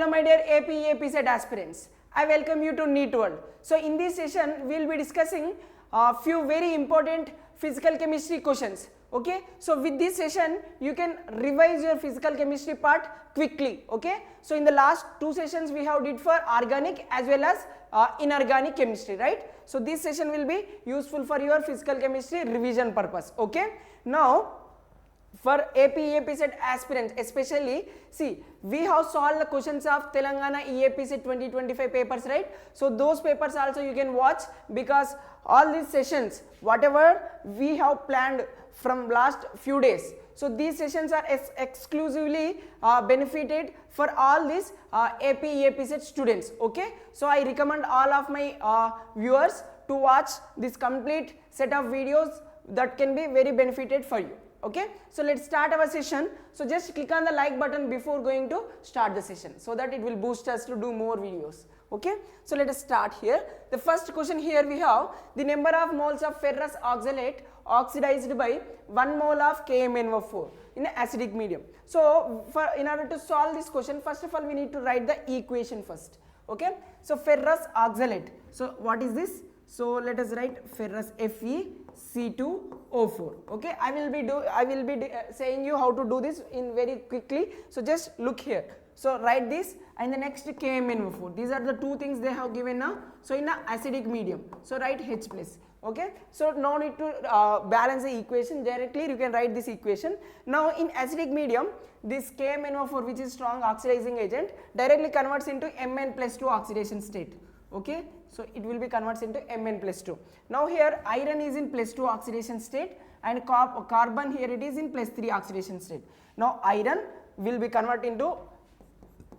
Hello my dear AP EAPCET aspirants. I welcome you to NEET World. So in this session we will be discussing a few very important physical chemistry questions. Okay, so with this session you can revise your physical chemistry part quickly. Okay, so in the last two sessions we have did for organic as well as inorganic chemistry, right? So this session will be useful for your physical chemistry revision purpose. Okay, now for AP EAPCET aspirants especially, see, we have solved the questions of Telangana EAPCET 2025 papers, right? So those papers also you can watch, because all these sessions whatever we have planned from last few days, so these sessions are exclusively benefited for all these AP EAPCET students. Okay, so I recommend all of my viewers to watch this complete set of videos that can be very benefited for you. Okay, so let's start our session. So just click on the like button before going to start the session, so that it will boost us to do more videos. Okay, so let us start here. The first question here we have the number of moles of ferrous oxalate oxidized by 1 mole of KMnO4 in an acidic medium. So in order to solve this question, first of all we need to write the equation first. Okay, so ferrous oxalate, so what is this? So let us write ferrous FeC2O4. Okay, I will be saying you how to do this in very quickly. So just look here. So write this and the next KMnO4. These are the two things they have given now. So in an acidic medium, so write H plus. Okay, so no need to balance the equation, directly you can write this equation. Now in acidic medium, this KMnO4, which is strong oxidizing agent, directly converts into Mn plus 2 oxidation state. Okay, so it will be converts into Mn plus 2. Now here iron is in plus 2 oxidation state and carbon here it is in plus 3 oxidation state. Now iron will be converted into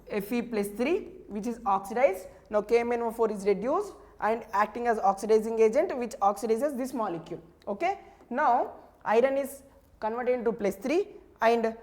Fe plus 3, which is oxidized. Now KMnO4 is reduced and acting as oxidizing agent, which oxidizes this molecule. Okay, now iron is converted into plus 3 and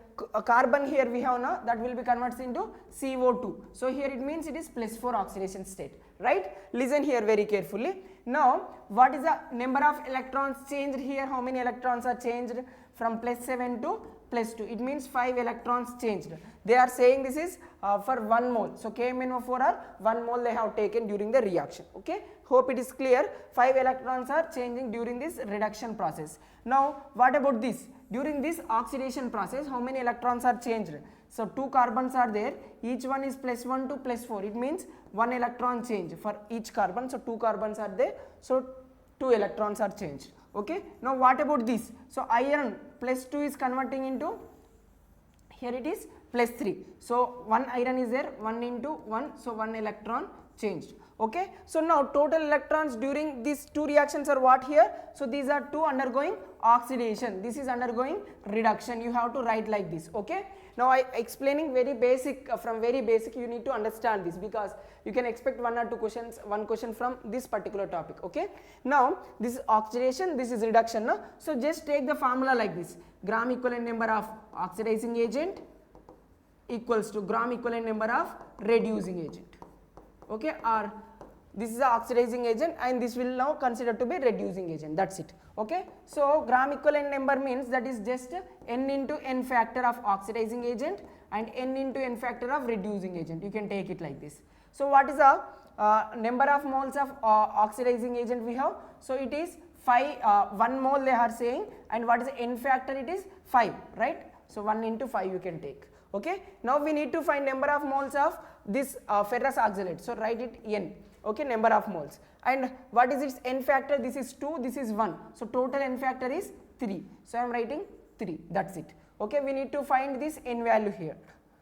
carbon here we have now, that will be converted into CO2. So here it means it is plus 4 oxidation state, right? Listen here very carefully. Now what is the number of electrons changed here? How many electrons are changed from plus 7 to plus 2? It means 5 electrons changed. They are saying this is for 1 mole. So KMnO4 are 1 mole they have taken during the reaction. Okay, hope it is clear. 5 electrons are changing during this reduction process. Now what about this? During this oxidation process, how many electrons are changed? So 2 carbons are there, each one is plus 1 to plus 4. It means 1 electron change for each carbon. So 2 carbons are there, so 2 electrons are changed. Okay, now what about this? So iron plus 2 is converting into, here it is plus 3. So 1 iron is there, 1 into 1, so 1 electron changed. Okay, so now total electrons during these two reactions are what here? So these are two undergoing oxidation, this is undergoing reduction. You have to write like this. Okay, now I explaining very basic, from very basic you need to understand this, because you can expect one or two questions, one question from this particular topic. Okay, now this is oxidation, this is reduction. No? So just take the formula like this: gram equivalent number of oxidizing agent equals to gram equivalent number of reducing agent. Okay, or this is the oxidizing agent and this will now considered to be reducing agent, that's it. Okay, so gram equivalent number means that is just n into n factor of oxidizing agent and n into n factor of reducing agent. You can take it like this. So what is the number of moles of oxidizing agent we have? So it is 5, 1 mole they are saying, and what is the n factor? It is 5, right? So 1 into 5 you can take. Okay, now we need to find number of moles of this ferrous oxalate, so write it n. Okay, number of moles, and what is its n factor? This is 2, this is 1, so total n factor is 3, so I am writing 3, that's it. Okay, we need to find this n value here,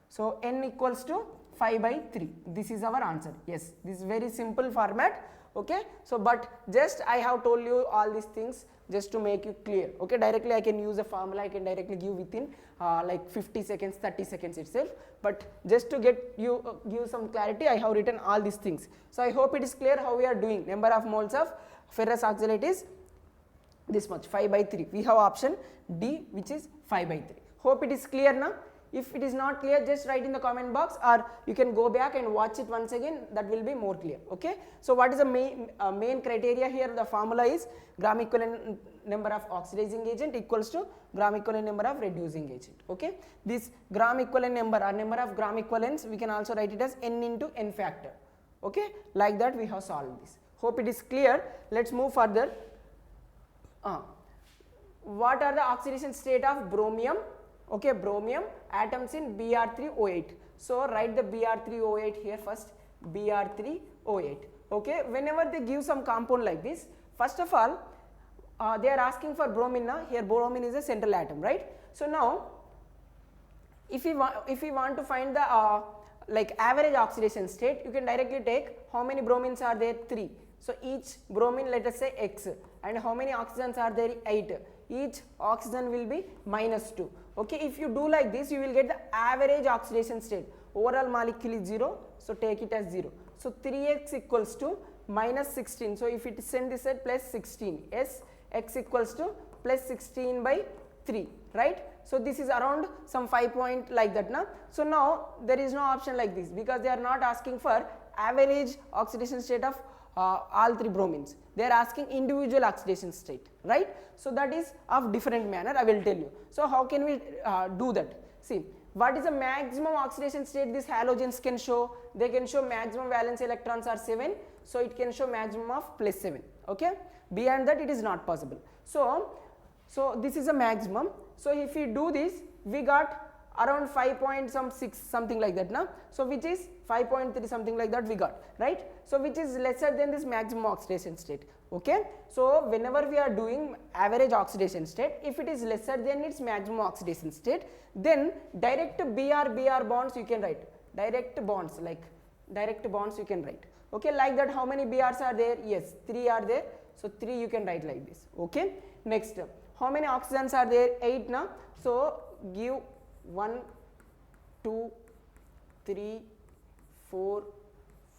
so n equals to 5 by 3, this is our answer. Yes, this is very simple format. Okay, so but just I have told you all these things just to make you clear. Okay, directly I can use a formula, I can directly give within like 50 seconds, 30 seconds itself, but just to get you give some clarity, I have written all these things. So I hope it is clear how we are doing. Number of moles of ferrous oxalate is this much, 5 by 3. We have option D, which is 5 by 3. Hope it is clear now. If it is not clear, just write in the comment box, or you can go back and watch it once again, that will be more clear. Okay, so what is the main criteria here? The formula is gram equivalent number of oxidizing agent equals to gram equivalent number of reducing agent. Okay, this gram equivalent number or number of gram equivalents, we can also write it as n into n factor. Okay, like that we have solved this. Hope it is clear. Let's move further. What are the oxidation state of bromium? Okay, bromium atoms in Br3O8. So write the Br3O8 here first, Br3O8. Okay, whenever they give some compound like this, first of all they are asking for bromine. Here bromine is a central atom, right? So now if we want to find the like average oxidation state, you can directly take how many bromines are there, 3. So each bromine, let us say X, and how many oxygens are there, 8. Each oxygen will be -2. Okay, if you do like this, you will get the average oxidation state. Overall molecule is 0, so take it as 0. So 3x equals to -16. So if it send this at plus 16, yes, x equals to plus 16 by 3, right? So this is around some 5 point like that now. So now there is no option like this because they are not asking for average oxidation state of all 3 bromines. They are asking individual oxidation state, right? So that is of different manner, I will tell you. So how can we do that? See, what is the maximum oxidation state these halogens can show? They can show maximum valence electrons are 7, so it can show maximum of +7. Okay, beyond that it is not possible. So this is a maximum. So if we do this, we got around 5.6 something like that now. So which is 5.3 something like that we got, right? So which is lesser than this maximum oxidation state. Okay, so whenever we are doing average oxidation state, if it is lesser than its maximum oxidation state, then direct Br bonds you can write, direct bonds you can write. Okay, like that. How many Brs are there? Yes, 3 are there, so 3 you can write like this. Okay, next, how many oxygens are there? 8 now. So give 1 2 3 4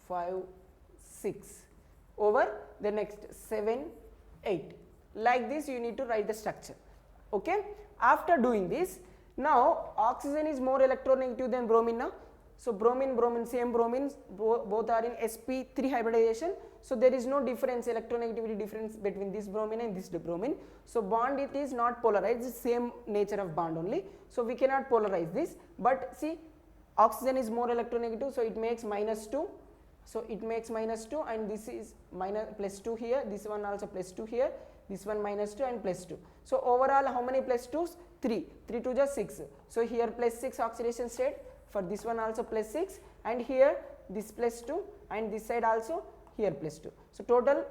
5 6 over the next 7 8, like this you need to write the structure. Okay, after doing this, now oxygen is more electronegative than bromine now. So bromine, same bromines, both are in sp3 hybridization. So there is no difference, electronegativity difference between this bromine and this bromine. So bond it is not polarized, it's same nature of bond only. So we cannot polarize this. But see, oxygen is more electronegative, so it makes -2. So it makes -2, and this is +2 here, this one also +2 here, this one -2 and +2. So overall how many +2s? 3. 3 to just 6. So here +6 oxidation state, for this one also +6, and here this +2, and this side also here +2. So total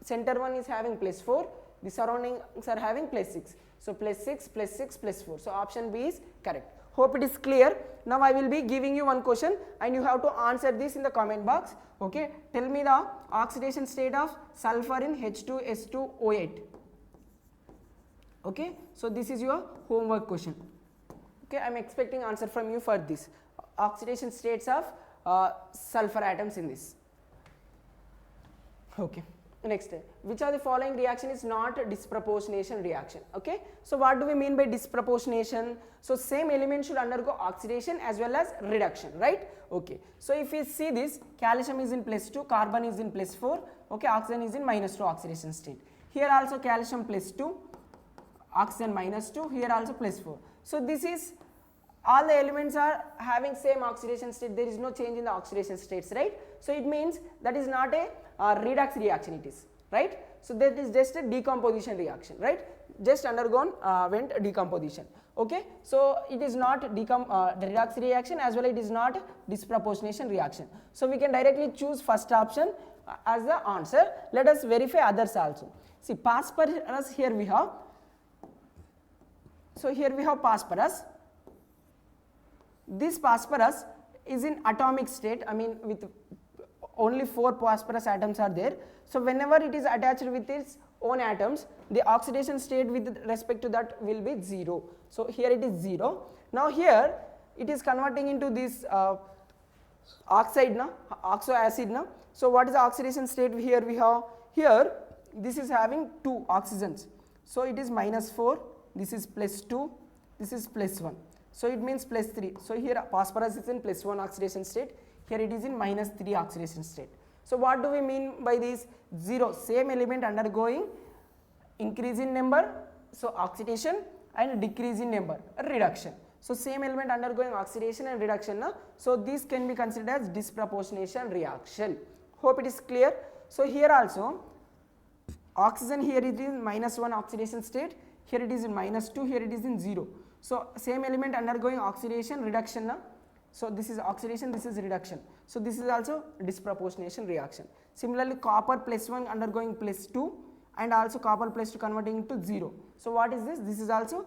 center one is having +4, the surroundings are having +6. So +6, +6, +4. So option B is correct. Hope it is clear. Now I will be giving you one question and you have to answer this in the comment box. Okay, tell me the oxidation state of sulfur in H2S2O8. Okay, so this is your homework question. Okay, I am expecting answer from you for this. Oxidation states of sulfur atoms in this. Okay, next, which of the following reaction is not a disproportionation reaction? Okay, so what do we mean by disproportionation? So same element should undergo oxidation as well as reduction, right? Okay, so if we see this, calcium is in +2, carbon is in +4, okay, oxygen is in -2 oxidation state. Here also calcium +2, oxygen -2, here also +4. So this is, all the elements are having same oxidation state, there is no change in the oxidation states, right? So it means that is not a redox reaction, it is, right? So that is just a decomposition reaction, right? Just undergone went decomposition. Okay, so it is not redox reaction as well, it is not disproportionation reaction. So we can directly choose first option as the answer. Let us verify others also. See, phosphorus here we have. So here we have phosphorus. This phosphorus is in atomic state, I mean with only 4 phosphorus atoms are there. So whenever it is attached with its own atoms, the oxidation state with respect to that will be 0. So here it is 0. Now here it is converting into this oxide now, oxo acid now. So what is the oxidation state here we have? Here this is having 2 oxygens. So it is -4, this is +2, this is +1. So it means +3. So here phosphorus is in +1 oxidation state, here it is in -3 oxidation state. So what do we mean by this? 0, same element undergoing increase in number, so oxidation, and decrease in number, reduction. So same element undergoing oxidation and reduction, na? So this can be considered as disproportionation reaction. Hope it is clear. So here also oxygen, here it is -1 oxidation state, here it is in -2, here it is in 0. So same element undergoing oxidation reduction, na? So this is oxidation, this is reduction. So this is also disproportionation reaction. Similarly copper +1 undergoing +2, and also copper +2 converting into 0. So what is this? This is also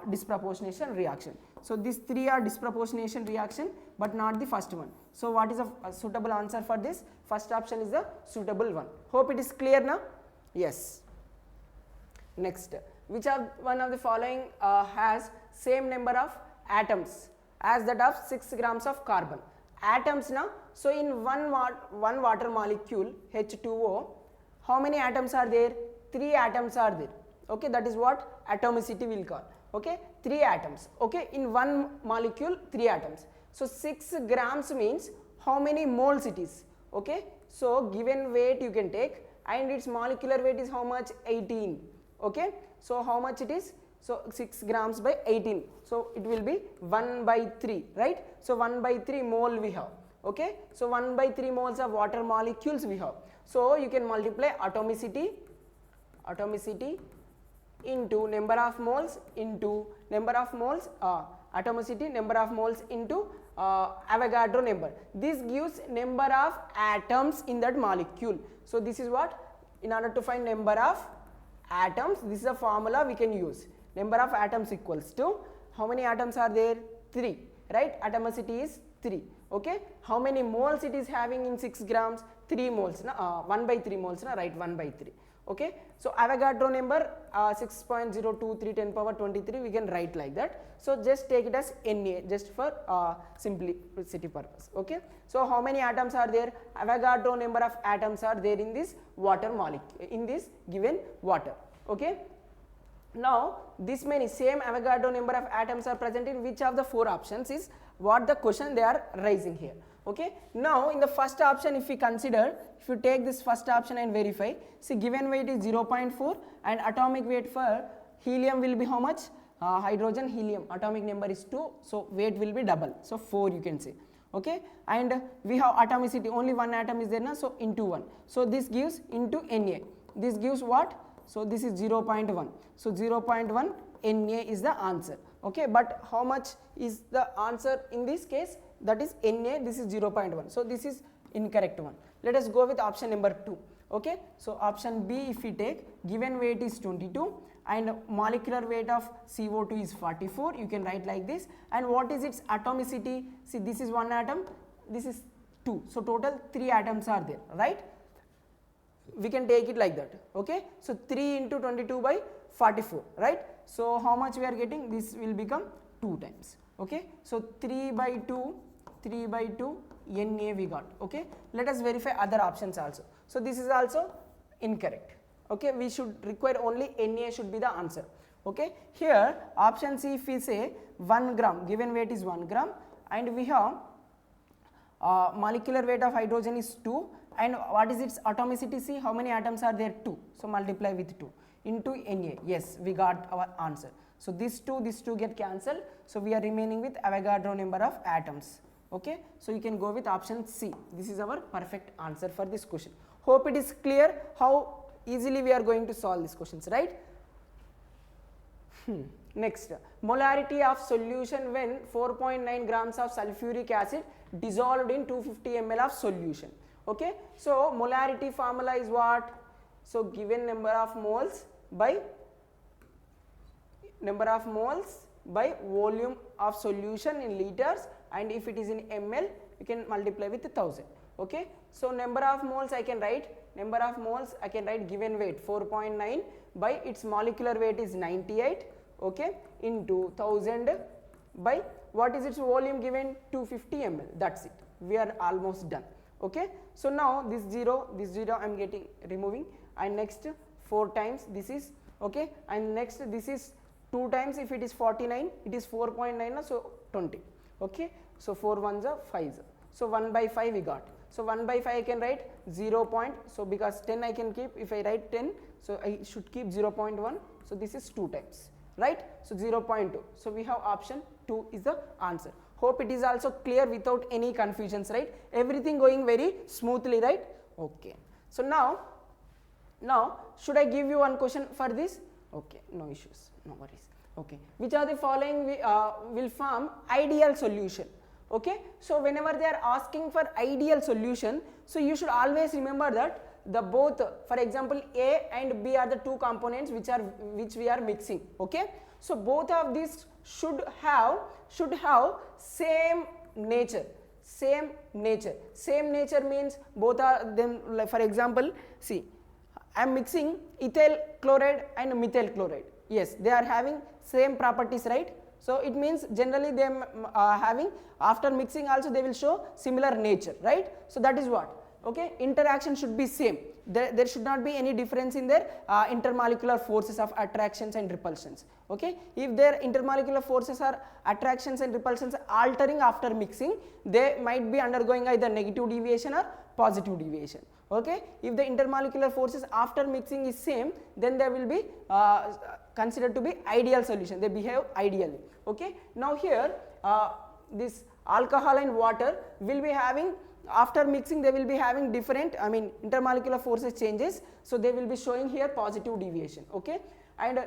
disproportionation reaction. So these three are disproportionation reaction, but not the first one. So what is a suitable answer for this? First option is the suitable one. Hope it is clear now? Yes. Next, which of one of the following has same number of atoms as that of 6 grams of carbon? Atoms now, so in one water molecule H2O, how many atoms are there? 3 atoms are there. Okay, that is what atomicity will call. Okay, 3 atoms. Okay, in one molecule 3 atoms. So 6 grams means how many moles it is? Okay, so given weight you can take, and its molecular weight is how much? 18. Okay, so how much it is? So 6 grams by 18. So it will be 1/3, right? So 1/3 mole we have. Okay, so 1/3 moles of water molecules we have. So you can multiply atomicity into number of moles into number of moles, atomicity number of moles into Avogadro number. This gives number of atoms in that molecule. So this is what, in order to find number of atoms, this is a formula we can use. Number of atoms equals to, how many atoms are there? 3, right? Atomicity is 3. Okay, how many moles it is having in 6 grams? 3 moles, 1/3 moles, right? 1/3. Okay, so Avogadro number 6.023 10 power 23, we can write like that. So just take it as Na, just for simplicity purpose. Okay, so how many atoms are there? Avogadro number of atoms are there in this water molecule, in this given water. Okay, now this many same Avogadro number of atoms are present in which of the 4 options is what the question they are raising here. Okay, now in the first option, if we consider, if you take this first option and verify, see given weight is 0.4 and atomic weight for helium will be how much? Hydrogen, helium, atomic number is 2, so weight will be double, so 4 you can say. Okay, and we have atomicity, only one atom is there now, so into 1, so this gives into Na, this gives what? So this is 0.1, so 0.1 Na is the answer. Okay, but how much is the answer in this case? That is Na, this is 0.1, so this is incorrect one. Let us go with option number 2. Okay, so option B, if we take, given weight is 22 and molecular weight of CO2 is 44, you can write like this. And what is its atomicity? See, this is 1 atom, this is 2, so total 3 atoms are there, right? We can take it like that. Okay, so 3 into 22 by 44, right? So how much we are getting? This will become 2 times. Okay, so 3/2 Na we got. Okay, let us verify other options also. So this is also incorrect. Okay, we should require only Na should be the answer. Okay, here option C, if we say 1 gram, given weight is 1 gram, and we have molecular weight of hydrogen is 2, and what is its atomicity? See how many atoms are there? 2, so multiply with 2 into Na. Yes, we got our answer. So these two get cancelled, so we are remaining with Avogadro number of atoms. Okay, so you can go with option C. This is our perfect answer for this question. Hope it is clear how easily we are going to solve these questions, right? Next, molarity of solution when 4.9 grams of sulfuric acid dissolved in 250 ml of solution. Okay, so molarity formula is what? So given number of moles by volume of solution in liters, and if it is in ml you can multiply with 1000. Okay, so number of moles I can write, given weight 4.9 by its molecular weight is 98, okay, into 1000 by what is its volume given? 250 ml. That's it, we are almost done. Okay, so now this 0 I am getting removing, and next 4 times this is, okay, and next this is 2 times, if it is 49 it is 4.9, so 20. Okay, so 4 ones are 5s, So 1 by 5 we got. So 1 by 5 I can write 0. So because 10 I can keep, if I write 10, so I should keep 0.1. So this is 2 times, right? So 0.2. So we have option 2 is the answer. Hope it is also clear without any confusions, right? Everything going very smoothly, right? Okay. So now should I give you one question for this? Okay, no issues, no worries. Okay, which are the following will form ideal solution? Okay, so whenever they are asking for ideal solution, so you should always remember that the both, for example, A and B are the two components which we are mixing. Okay, so both of these should have same nature. Same nature means both are them, like for example, see, I am mixing ethyl chloride and methyl chloride. Yes, they are having same properties, right? So it means generally they are having, after mixing also they will show similar nature, right? So that is what, okay, interaction should be same. There should not be any difference in their intermolecular forces of attractions and repulsions. Okay, if their intermolecular forces are attractions and repulsions altering after mixing, they might be undergoing either negative deviation or positive deviation. Okay, if the intermolecular forces after mixing is same, then they will be considered to be ideal solution. They behave ideally. Okay, now here this alcohol and water will be having, after mixing they will be having different, I mean intermolecular forces changes, so they will be showing here positive deviation. Okay, and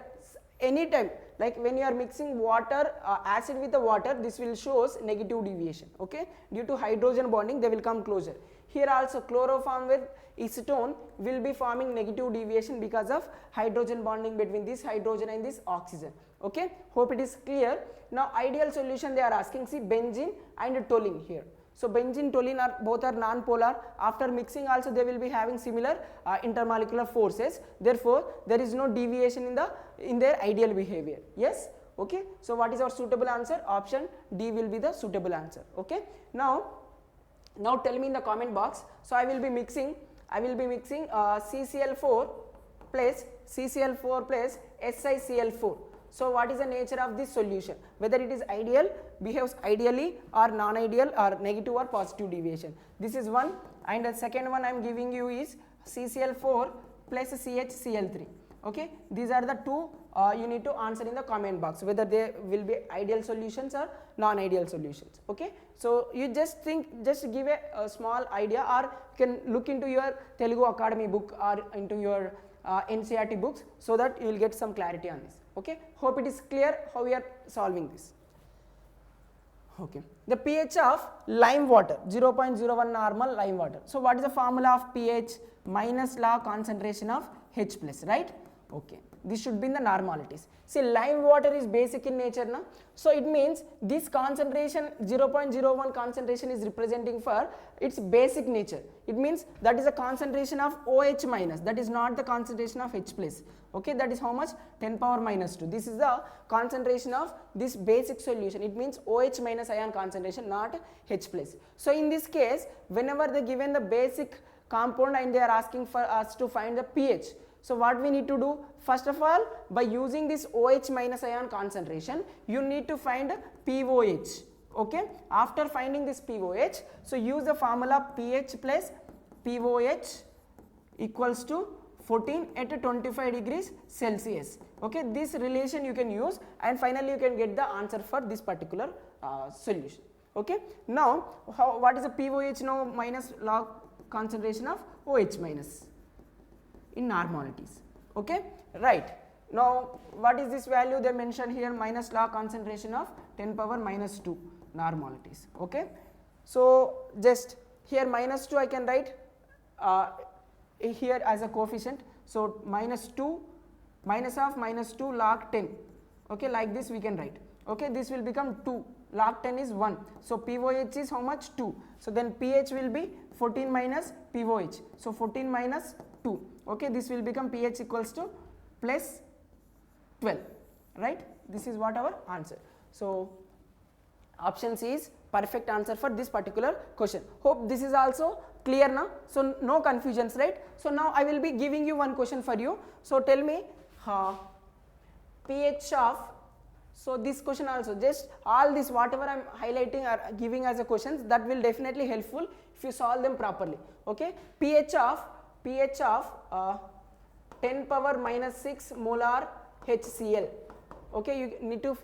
anytime like when you are mixing water, acid with the water, this will shows negative deviation. Okay, due to hydrogen bonding they will come closer. Here also chloroform with acetone will be forming negative deviation because of hydrogen bonding between this hydrogen and this oxygen. Okay, hope it is clear. Now ideal solution they are asking, see benzene and toluene here. So benzene, toluene are both are non-polar. After mixing also they will be having similar intermolecular forces. Therefore, there is no deviation in their ideal behavior. Yes. Okay. So what is our suitable answer? Option D will be the suitable answer. Okay. Now tell me in the comment box. So I will be mixing CCl4 plus SiCl4. So what is the nature of this solution? Whether it is ideal, behaves ideally, or non-ideal, or negative or positive deviation. This is one, and the second one I am giving you is CCl4 plus CHCl3. Okay, these are the two you need to answer in the comment box, whether they will be ideal solutions or non-ideal solutions. Okay, so you just give a small idea, or you can look into your Telugu Academy book or into your NCERT books, so that you will get some clarity on this. Okay, hope it is clear how we are solving this. Okay, the pH of lime water, 0.01 normal lime water. So what is the formula of pH? Minus log concentration of H plus, right? Okay, this should be in the normalities. See, lime water is basic in nature, na? So it means this concentration, 0.01 concentration is representing for its basic nature. It means that is a concentration of OH minus, that is not the concentration of H plus. Okay, that is how much? 10 power minus 2. This is the concentration of this basic solution. It means OH minus ion concentration, not H plus. So in this case, whenever they given the basic compound and they are asking for us to find the pH. So what we need to do? First of all, by using this OH minus ion concentration, you need to find POH. Okay, after finding this POH, so use the formula pH plus POH equals to 14 at 25 degrees Celsius. Okay, this relation you can use, and finally you can get the answer for this particular solution. Okay, now what is the POH now? Minus log concentration of OH minus in normalities. Okay, right. Now what is this value they mentioned here? Minus log concentration of 10 power minus 2 normalities. Okay, so just here minus 2 I can write here as a coefficient. So minus 2 minus of minus 2 log 10. Okay, like this we can write. Okay, this will become 2, log 10 is 1. So POH is how much? 2. So then pH will be 14 minus POH. So 14 minus 2. Okay, this will become pH equals to plus 12, right? This is what our answer. So option C is perfect answer for this particular question. Hope this is also clear now. So no confusions, right? So now I will be giving you one question for you. So tell me pH of So this question also, just all this whatever I am highlighting or giving as a questions, that will definitely helpful if you solve them properly. Okay, pH of 10 power minus 6 molar HCl. Okay, you need to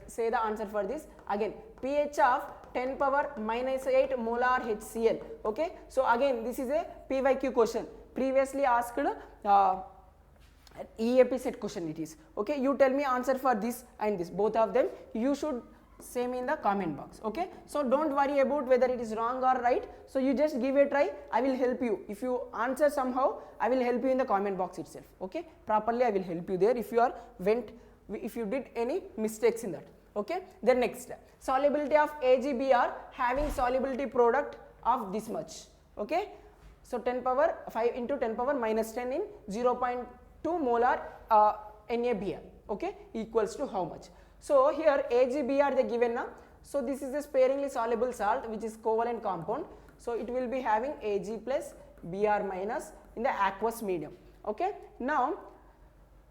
say the answer for this. Again, pH of 10 power minus 8 molar HCl. Okay, so again this is a PYQ question, previously asked EAPCET question it is. Okay, you tell me answer for this and this, both of them you should say me in the comment box. Okay, so don't worry about whether it is wrong or right, so you just give a try, I will help you. If you answer somehow, I will help you in the comment box itself. Okay, properly I will help you there if you did any mistakes in that. Okay, then next, solubility of AgBr having solubility product of this much. Okay, so 10 power 5 into 10 power minus 10 in 0.2 molar NaBr, okay, equals to how much? So here AgBr they given now, so this is a sparingly soluble salt which is covalent compound, so it will be having Ag plus Br minus in the aqueous medium. Okay, now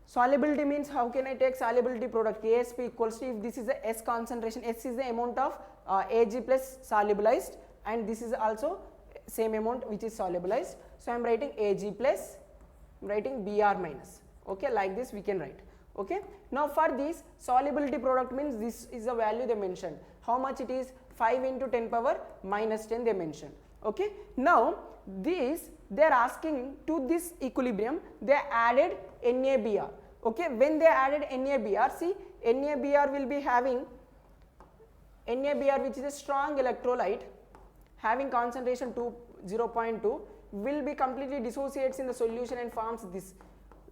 solubility means how can I take solubility product? Asp equals to, if this is the S concentration, S is the amount of Ag plus solubilized, and this is also same amount which is solubilized, so I am writing Ag plus, I am writing Br minus. Okay, like this we can write. Okay, now for this solubility product means this is the value they mentioned, how much it is, 5 into 10 power minus 10 they mentioned. Okay, now this they are asking to this equilibrium they added NaBr. Okay, when they added NaBr, see NaBr will be having NaBr which is a strong electrolyte having concentration 0.2 will be completely dissociates in the solution and forms this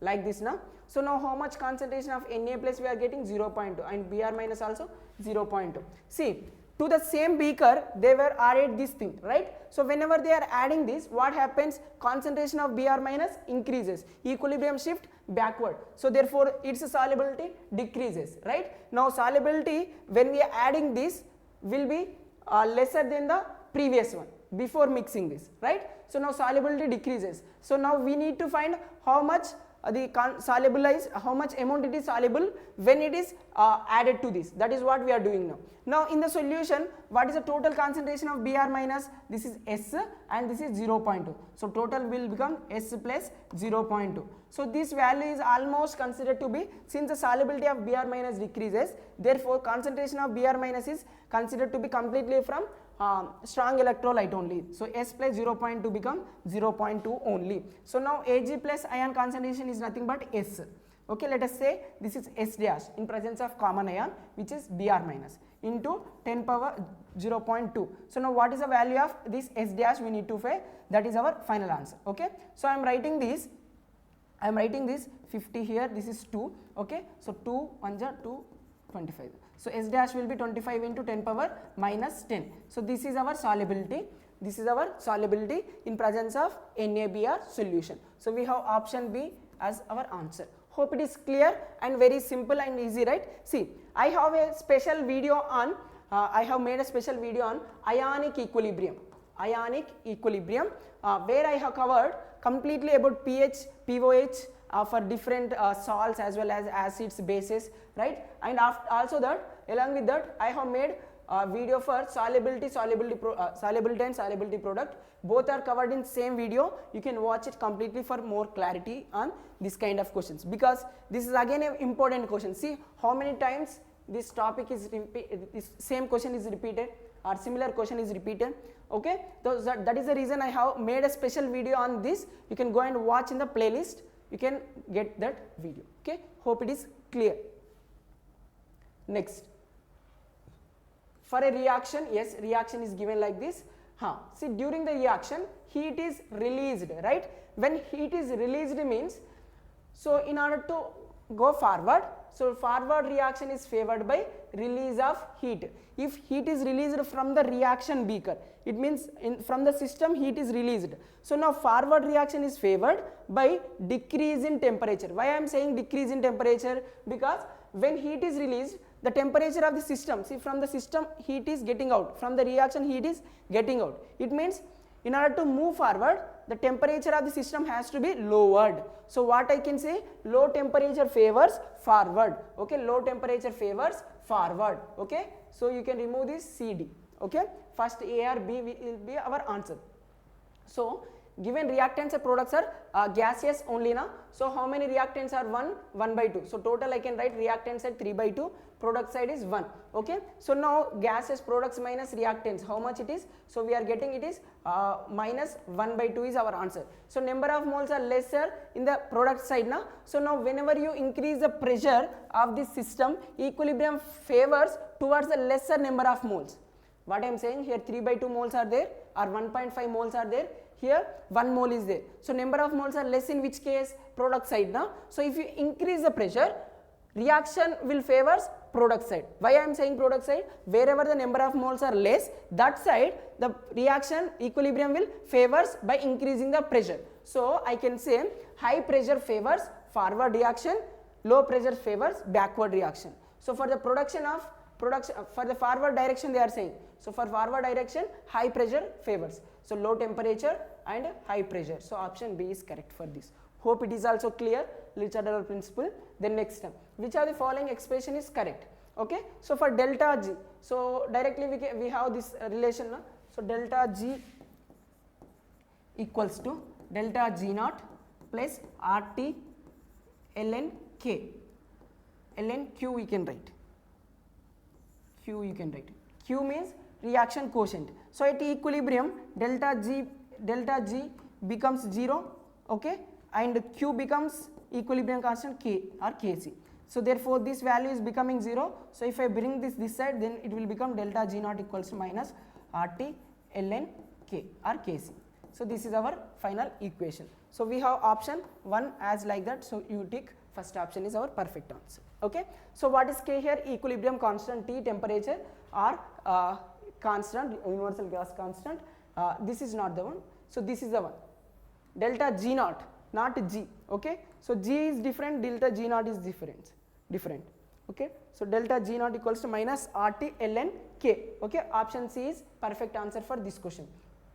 like this now. So now how much concentration of Na plus we are getting? 0.2, and Br minus also 0.2. See, to the same beaker they were added this thing, right? So whenever they are adding this, what happens? Concentration of Br minus increases, equilibrium shift backward, so therefore its solubility decreases, right? Now solubility when we are adding this will be lesser than the previous one before mixing this, right? So now solubility decreases, so now we need to find how much solubilized, how much amount it is soluble when it is added to this. That is what we are doing now. Now in the solution, what is the total concentration of Br minus? This is S and this is 0.2. So total will become S plus 0.2. So this value is almost considered to be, since the solubility of Br minus decreases, therefore concentration of Br minus is considered to be completely from strong electrolyte only. So S plus 0.2 become 0.2 only. So now Ag plus ion concentration is nothing but S. Okay, let us say this is S dash in presence of common ion which is Br minus into 10 power 0.2. So now what is the value of this S dash we need to find? That is our final answer. Okay, so I am writing this. I am writing this 50 here. This is 2. Okay, so 2 1 ja 2 25. So S dash will be 25 into 10 power minus 10. So this is our solubility. This is our solubility in presence of NaBr solution. So we have option B as our answer. Hope it is clear and very simple and easy, right? See, I have a special video on, I have made a special video on ionic equilibrium. Ionic equilibrium where I have covered completely about pH, pOH for different salts as well as acids, bases, right? And also that, along with that, I have made a video for solubility and solubility product. Both are covered in same video. You can watch it completely for more clarity on this kind of questions, because this is again an important question. See how many times this topic is this same question is repeated or similar question is repeated. Okay, that is the reason I have made a special video on this. You can go and watch in the playlist. You can get that video. Okay, hope it is clear. Next, for a reaction, yes, reaction is given like this. See, during the reaction heat is released, right? When heat is released means, so in order to go forward, so forward reaction is favored by release of heat. If heat is released from the reaction beaker, it means from the system heat is released. So now forward reaction is favored by decrease in temperature. Why I am saying decrease in temperature? Because when heat is released, the temperature of the system, see from the system heat is getting out, from the reaction heat is getting out. It means in order to move forward, the temperature of the system has to be lowered. So what I can say, low temperature favors forward. Okay, low temperature favors forward. Okay, so you can remove this CD. Okay, first A or B will be our answer. So given reactants and products are gaseous only now. So how many reactants are 1 by 2. So total I can write reactant side 3 by 2, product side is 1. Okay, so now gases, products minus reactants, how much it is? So we are getting it is minus 1 by 2 is our answer. So number of moles are lesser in the product side now. So now whenever you increase the pressure of this system, equilibrium favors towards the lesser number of moles. What I am saying here, 3 by 2 moles are there or 1.5 moles are there. Here 1 mole is there. So number of moles are less in which case? Product side now. So if you increase the pressure, reaction will favors product side. Why I am saying product side? Wherever the number of moles are less, that side the reaction equilibrium will favors by increasing the pressure. So I can say high pressure favors forward reaction, low pressure favors backward reaction. So for the for the forward direction they are saying. So for forward direction high pressure favors. So low temperature and high pressure. So option B is correct for this. Hope it is also clear. Lichardo principle. Then next time, which of the following expression is correct? Okay. So for delta G, so directly we have this relation. So delta G equals to delta G naught plus RT ln K. ln Q we can write. Q you can write. Q means reaction quotient. So at equilibrium delta G becomes 0, okay, and Q becomes equilibrium constant K or Kc. So therefore this value is becoming 0. So if I bring this side, then it will become delta G naught equals to minus RT ln K or Kc. So this is our final equation. So we have option 1 as like that. So you tick first option is our perfect answer. Okay. So what is K here? Equilibrium constant, T temperature or constant, universal gas constant. This is not the one. So this is the one. Delta G naught, not G. Okay. So G is different, delta G naught is different. Okay. So delta G naught equals to minus RT ln K. Okay. Option C is perfect answer for this question.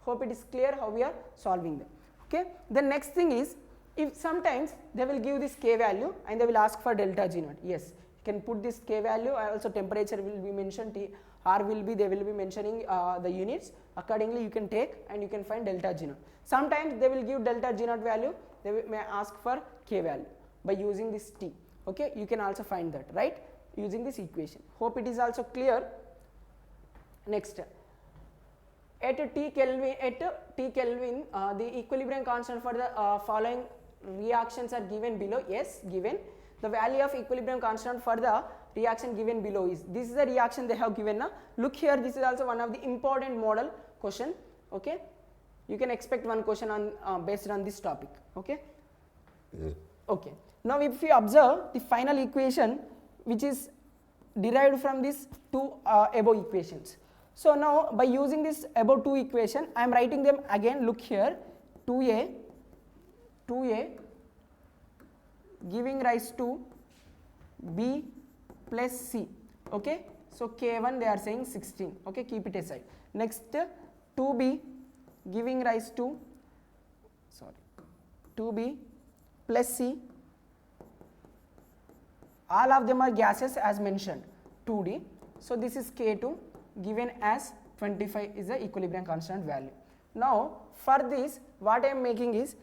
Hope it is clear how we are solving them. Okay. The next thing is, if sometimes they will give this K value and they will ask for delta G naught. Yes, you can put this K value, also temperature will be mentioned, R will be, they will be mentioning the units. Accordingly you can take and you can find delta G naught. Sometimes they will give delta G naught value, they may ask for K value by using this T. Okay, you can also find that, right, using this equation. Hope it is also clear. Next, at T Kelvin, the equilibrium constant for the following reactions are given below. Yes, given. The value of equilibrium constant for the reaction given below is, this is the reaction they have given now. Look here, this is also one of the important model question. Okay, you can expect one question on based on this topic. Okay. Okay. Now if we observe the final equation which is derived from these two above equations. So now by using this above two equation, I am writing them again. Look here, 2a giving rise to B plus C. Okay. So K1 they are saying 16. Okay, keep it aside. Next, 2b giving rise to 2b plus C. All of them are gases as mentioned, 2d. So this is K2 given as 25 is the equilibrium constant value. Now for this, what I am making is,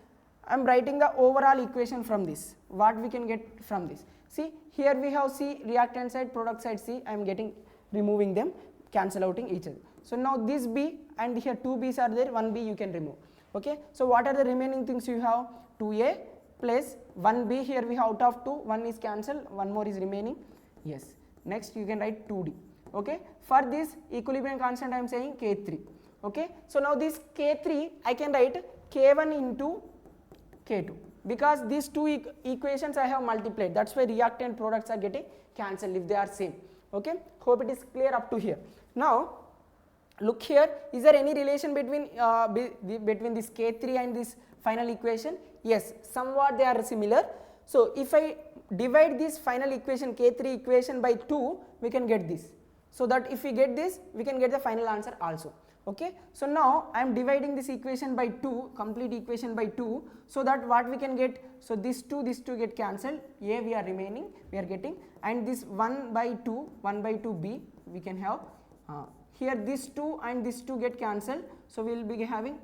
I am writing the overall equation from this, what we can get from this. See, here we have C, reactant side, product side C, I am removing them, cancel outing each other. So now this B and here two B's are there, one B you can remove. Okay. So what are the remaining things you have? 2A plus 1B, here we have out of 2, 1 is cancelled, 1 more is remaining. Yes. Next you can write 2D. Okay. For this equilibrium constant I am saying K3. Okay. So now this K3 I can write K1 into K2, because these two equations I have multiplied, that's why reactant products are getting cancelled if they are same. Okay. Hope it is clear up to here. Now look here, is there any relation between between this K3 and this final equation? Yes, somewhat they are similar. So if I divide this final equation K3 equation by 2, we can get this. So that if we get this, we can get the final answer also. Okay, so now I am dividing this equation by 2, complete equation by 2, so that what we can get, so this 2 get cancelled, a we are remaining, we are getting, and this 1 by 2 b we can have, here this 2 and this 2 get cancelled, so we will be having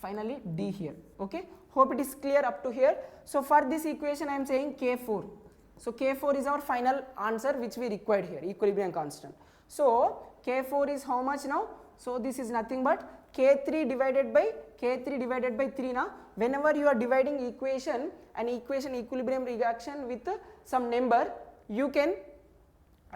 finally d here. Okay, hope it is clear up to here. So for this equation I am saying K4, so K4 is our final answer which we required here, equilibrium constant. So K4 is how much now? So this is nothing but K3 divided by 3 now. Whenever you are dividing equation, an equation equilibrium reaction with some number, you can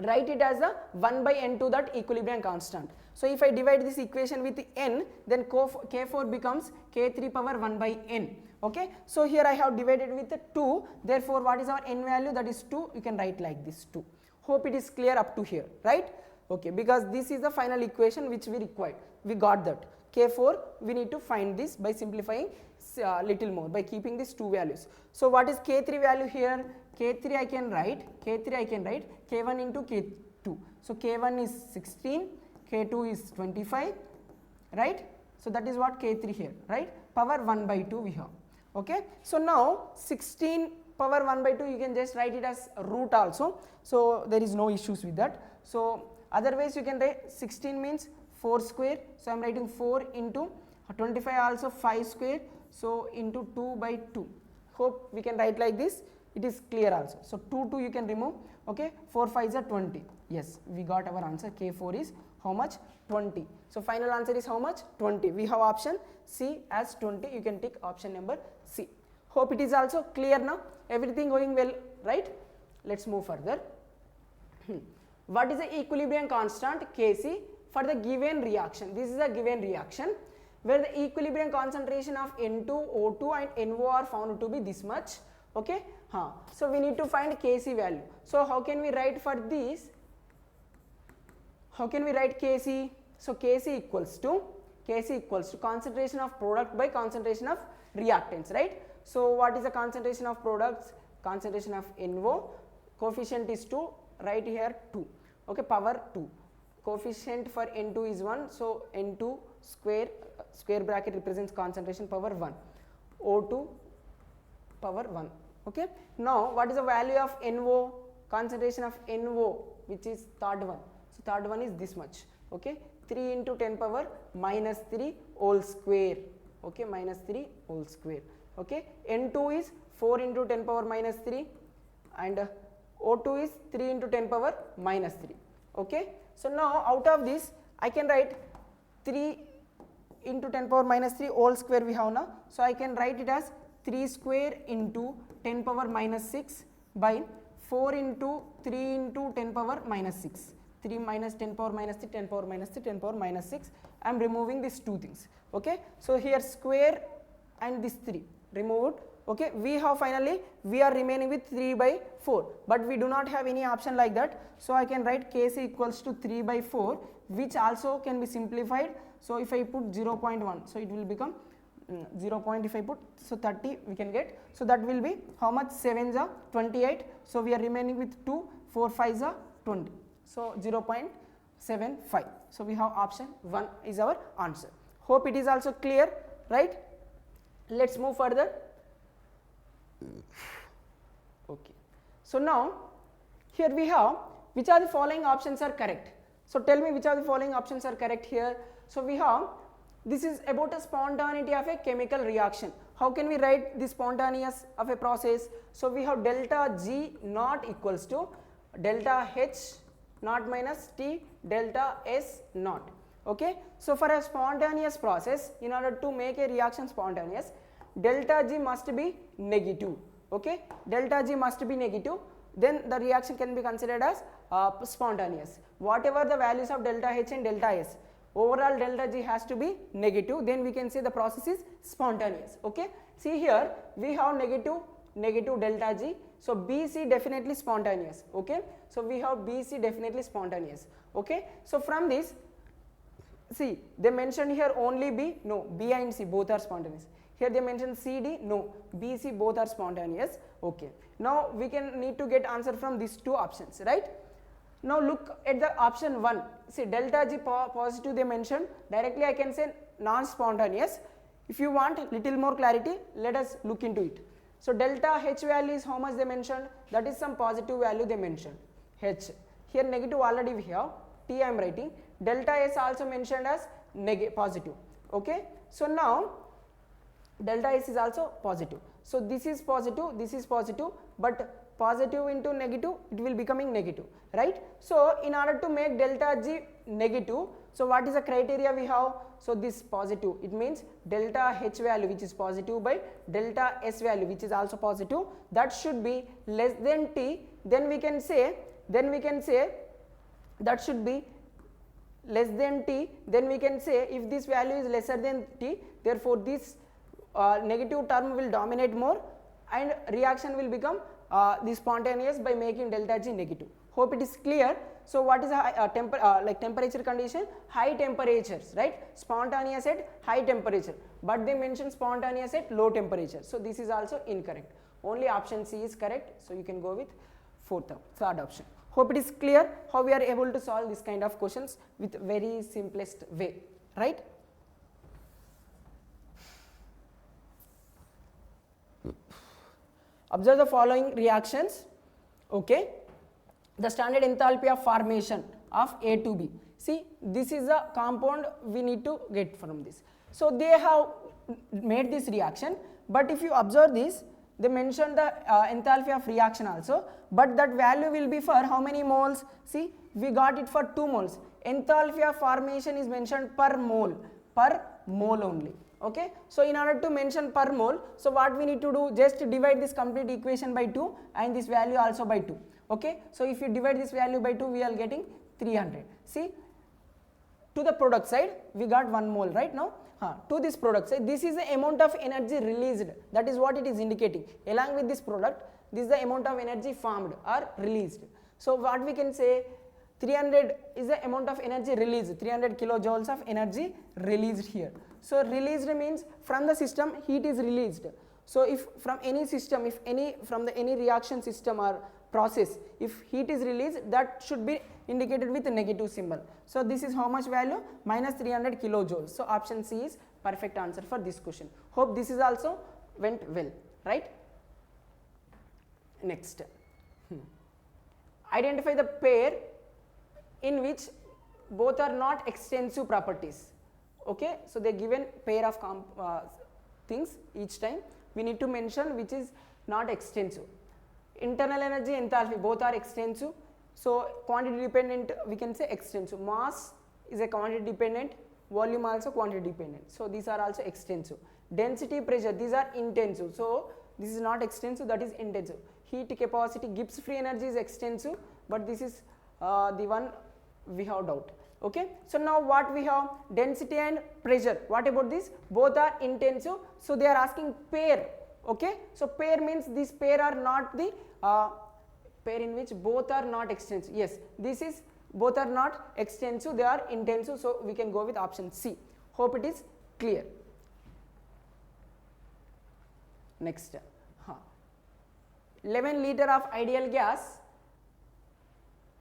write it as a 1 by n to that equilibrium constant. So if I divide this equation with n, then K4 becomes K3 power 1 by n. Okay, so here I have divided with 2, therefore what is our n value? That is 2, you can write like this 2. Hope it is clear up to here, right? Okay, because this is the final equation which we required, we got that. K4 we need to find this by simplifying little more, by keeping these two values. So what is K3 value here? K3 I can write K1 into K2. So K1 is 16, K2 is 25, right? So that is what K3 here, right? Power 1 by 2 we have. Okay, so now 16 power 1 by 2 you can just write it as root also, so there is no issues with that. So otherwise you can write 16 means 4 square, so I am writing 4 into 25 also 5 square, so into 2 by 2. Hope we can write like this, it is clear also. So 2 you can remove. Okay, 4 5s are 20. Yes, we got our answer. K4 is how much? 20. So final answer is how much? 20. We have option C as 20. You can tick option number C. Hope it is also clear now. Everything going well, right? Let's move further. What is the equilibrium constant Kc for the given reaction? This is a given reaction where the equilibrium concentration of N2, O2 and NO are found to be this much. Okay, so we need to find Kc value. So how can we write for this? How can we write Kc? So Kc equals to concentration of product by concentration of reactants, right? So what is the concentration of products? Concentration of NO, coefficient is 2, write here 2, okay, power 2. Coefficient for N2 is 1, so N2 square bracket represents concentration power 1, O2 power 1. Okay, now what is the value of NO? Concentration of NO, which is third one. So third one is this much. Okay, 3 into 10 power minus 3 whole square. Okay, minus 3 whole square. Okay, N2 is 4 into 10 power minus 3 and O2 is 3 into 10 power minus 3. Okay, so now out of this I can write 3 into 10 power minus 3 whole square we have now. So I can write it as 3 square into 10 power minus 6 by 4 into 3 into 10 power minus 6. 3 minus 10 power minus 3, 10 power minus 3, 10 power minus 6. I am removing these two things. Okay, so here square and this 3 removed. Okay, we have finally, we are remaining with 3 by 4, but we do not have any option like that. So I can write Kc equals to 3 by 4, which also can be simplified. So if I put 0.1, so it will become 0. If I put, so 30 we can get. So that will be how much? 7s are 28. So we are remaining with 2, 4 5s are 20. So 0.75. So we have option 1 is our answer. Hope it is also clear, right? Let's move further. Okay, so now here we have which are the following options are correct. So tell me which are the following options are correct here. So we have, this is about a spontaneity of a chemical reaction. How can we write the spontaneous of a process? So we have delta G naught equals to delta H naught minus T delta S naught. Okay, so for a spontaneous process, in order to make a reaction spontaneous, delta G must be negative. Okay, delta G must be negative, then the reaction can be considered as spontaneous. Whatever the values of delta H and delta S, overall delta G has to be negative, then we can say the process is spontaneous. Okay, see here we have negative delta G, so BC definitely spontaneous. Okay, so we have BC definitely spontaneous. Okay, so from this, see they mentioned here only B, no, B and C both are spontaneous. Here they mentioned CD, no, B, C both are spontaneous. Okay, now we can need to get answer from these two options, right? Now look at the option 1. See, delta G positive they mentioned. Directly I can say non-spontaneous. If you want little more clarity, let us look into it. So delta H value is how much they mentioned? That is some positive value they mentioned. H. Here negative already we have. T I am writing. Delta S also mentioned as positive. Okay. So now delta S is also positive. So this is positive, but positive into negative, it will becoming negative, right? So in order to make delta G negative, so what is the criteria we have? So this positive, it means delta H value which is positive by delta S value which is also positive, that should be less than T. Then we can say that should be less than T. Then we can say if this value is lesser than T, therefore this negative term will dominate more and reaction will become the spontaneous by making delta G negative. Hope it is clear. So what is like temperature condition? High temperatures, right? Spontaneous at high temperature, but they mention spontaneous at low temperature. So this is also incorrect. Only option C is correct. So you can go with third option. Hope it is clear how we are able to solve this kind of questions with very simplest way, right? Observe the following reactions. Okay, the standard enthalpy of formation of A to B. See, this is a compound we need to get from this. So they have made this reaction, but if you observe this, they mentioned the enthalpy of reaction also, but that value will be for how many moles? See, we got it for 2 moles. Enthalpy of formation is mentioned per mole only. Okay, so in order to mention per mole, so what we need to do, just divide this complete equation by 2 and this value also by 2. Okay, so if you divide this value by 2, we are getting 300. See, to the product side we got 1 mole right now. To this product side, this is the amount of energy released, that is what it is indicating. Along with this product, this is the amount of energy formed or released. So what we can say, 300 is the amount of energy released, 300 kilojoules of energy released here. So released means from the system heat is released. So if from any system, if any reaction system or process, if heat is released, that should be indicated with a negative symbol. So this is how much value? Minus 300 kilojoules. So option C is perfect answer for this question. Hope this is also went well, right? Next, identify the pair in which both are not extensive properties. Okay, so they given pair of things each time. We need to mention which is not extensive. Internal energy, enthalpy, both are extensive. So quantity dependent, we can say extensive. Mass is a quantity dependent, volume also quantity dependent. So these are also extensive. Density, pressure, these are intensive. So this is not extensive, that is intensive. Heat capacity, Gibbs free energy is extensive, but this is the one we have doubt. Okay, so now what we have? Density and pressure. What about this? Both are intensive. So they are asking pair. Okay, so pair means this pair are not the pair in which both are not extensive. Yes, this is both are not extensive, they are intensive. So we can go with option C. Hope it is clear. Next, 11 liter of ideal gas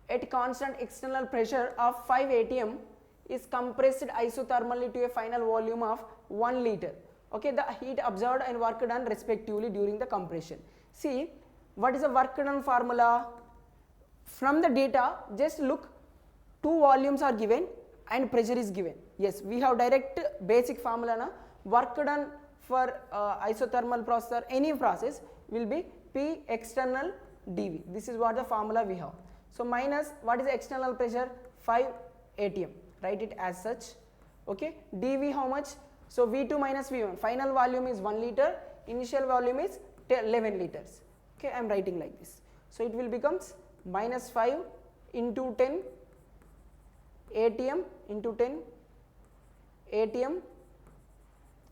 at constant external pressure of 5 atm is compressed isothermally to a final volume of 1 liter. Okay, the heat absorbed and work done respectively during the compression. See, what is the work done formula? From the data, just look, 2 volumes are given and pressure is given. Yes, we have direct basic formula na. Work done for isothermal process or any process will be P external dV. This is what the formula we have. So minus what is the external pressure? 5 atm. Write it as such. Okay, dV how much? So V2 minus V1. Final volume is 1 liter. Initial volume is 11 liters. Okay, I am writing like this. So it will becomes minus 5 into 10 atm into 10 atm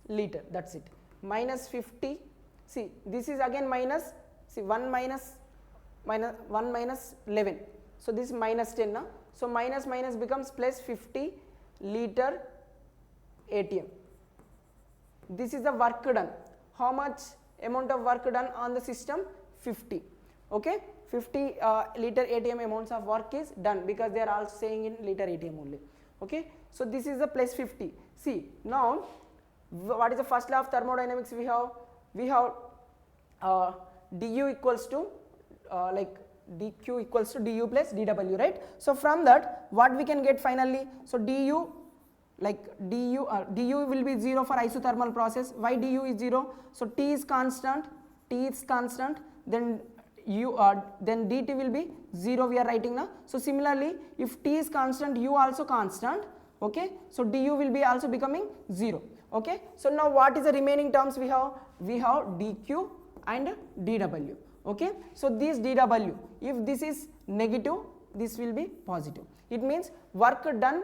liter. That's it. Minus 50. See, this is again minus. See, 1 minus 11. So this is minus 10 now. So minus becomes plus 50 liter atm. This is the work done. How much amount of work done on the system? 50. Okay, 50 liter ATM amounts of work is done, because they are all saying in liter ATM only. Okay, so this is the plus 50. See, now what is the first law of thermodynamics? We have du equals to like dq equals to du plus dw, right? So from that what we can get finally, so du will be 0 for isothermal process. Why du is 0? So t is constant, then then dt will be 0, we are writing now. So similarly, if t is constant, u also constant. Okay, so du will be also becoming 0. Okay, so now what is the remaining terms we have? We have dq and dw. Okay, so this dw, if this is negative, this will be positive. It means work done,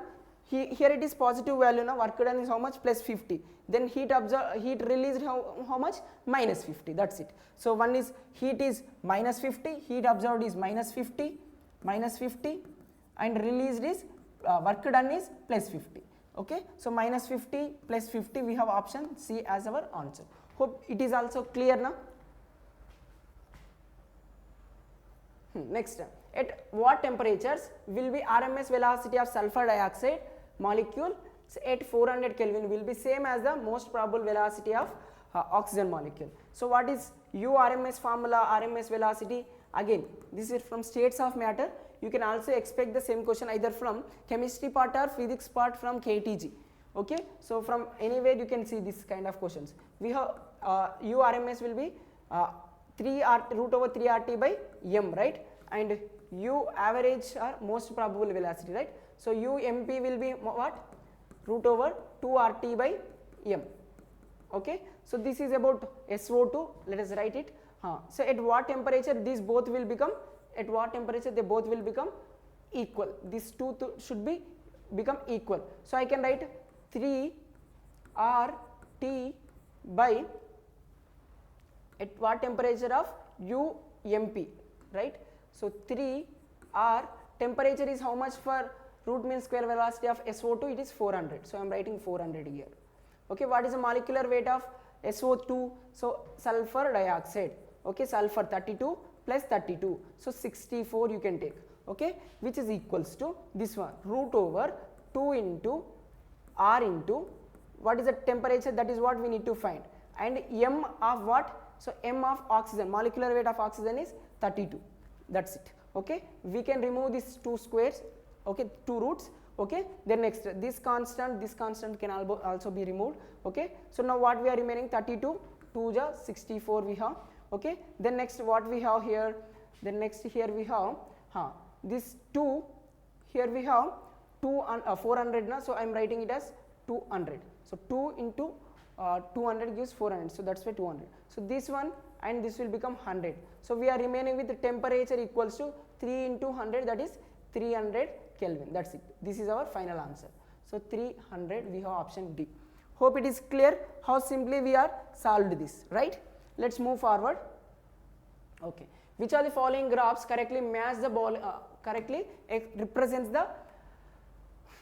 here it is positive value now, work done is how much? Plus 50. Then heat released how much? Minus 50, that's it. So one is heat is minus 50, heat absorbed is minus 50, and released is work done is plus 50. Okay, so minus 50 plus 50, we have option C as our answer. Hope it is also clear now. Next, at what temperatures will be RMS velocity of sulfur dioxide molecule? So at 400 Kelvin will be same as the most probable velocity of oxygen molecule. So what is U RMS formula, RMS velocity? Again, this is from states of matter. You can also expect the same question either from chemistry part or physics part from KTG. Okay, so from anywhere you can see this kind of questions. We have U RMS will be root over 3 RT by m, right? And U average or most probable velocity, right? So U MP will be what? Root over 2 RT by m. Okay, so this is about SO2. Let us write it. So at what temperature these both will become? At what temperature they both will become equal? These two should be become equal. So I can write 3 RT by at what temperature of UMP, right? So 3 R, temperature is how much for root mean square velocity of SO2? It is 400. So I am writing 400 here. Okay, what is the molecular weight of SO2? So sulfur dioxide. Okay, sulfur 32 plus 32. So 64 you can take. Okay, which is equals to this one, root over 2 into R into what is the temperature? That is what we need to find. And m of what? So m of oxygen, molecular weight of oxygen is 32. That's it. Okay, we can remove these two squares. Okay, two roots. Okay, then next this constant can also be removed. Okay, so now what we are remaining? 32, 2 ja 64 we have. Okay, then next what we have here? Then next here we have this 2. Here we have 2 400 na. So I am writing it as 200. So 2 into 200 gives 400. So that's why 200. So this one and this will become 100. So we are remaining with the temperature equals to 3 into 100, that is 300 Kelvin. That's it. This is our final answer. So 300, we have option D. Hope it is clear how simply we are solved this, right? Let's move forward. Okay. Which of the following graphs correctly match the correctly represents the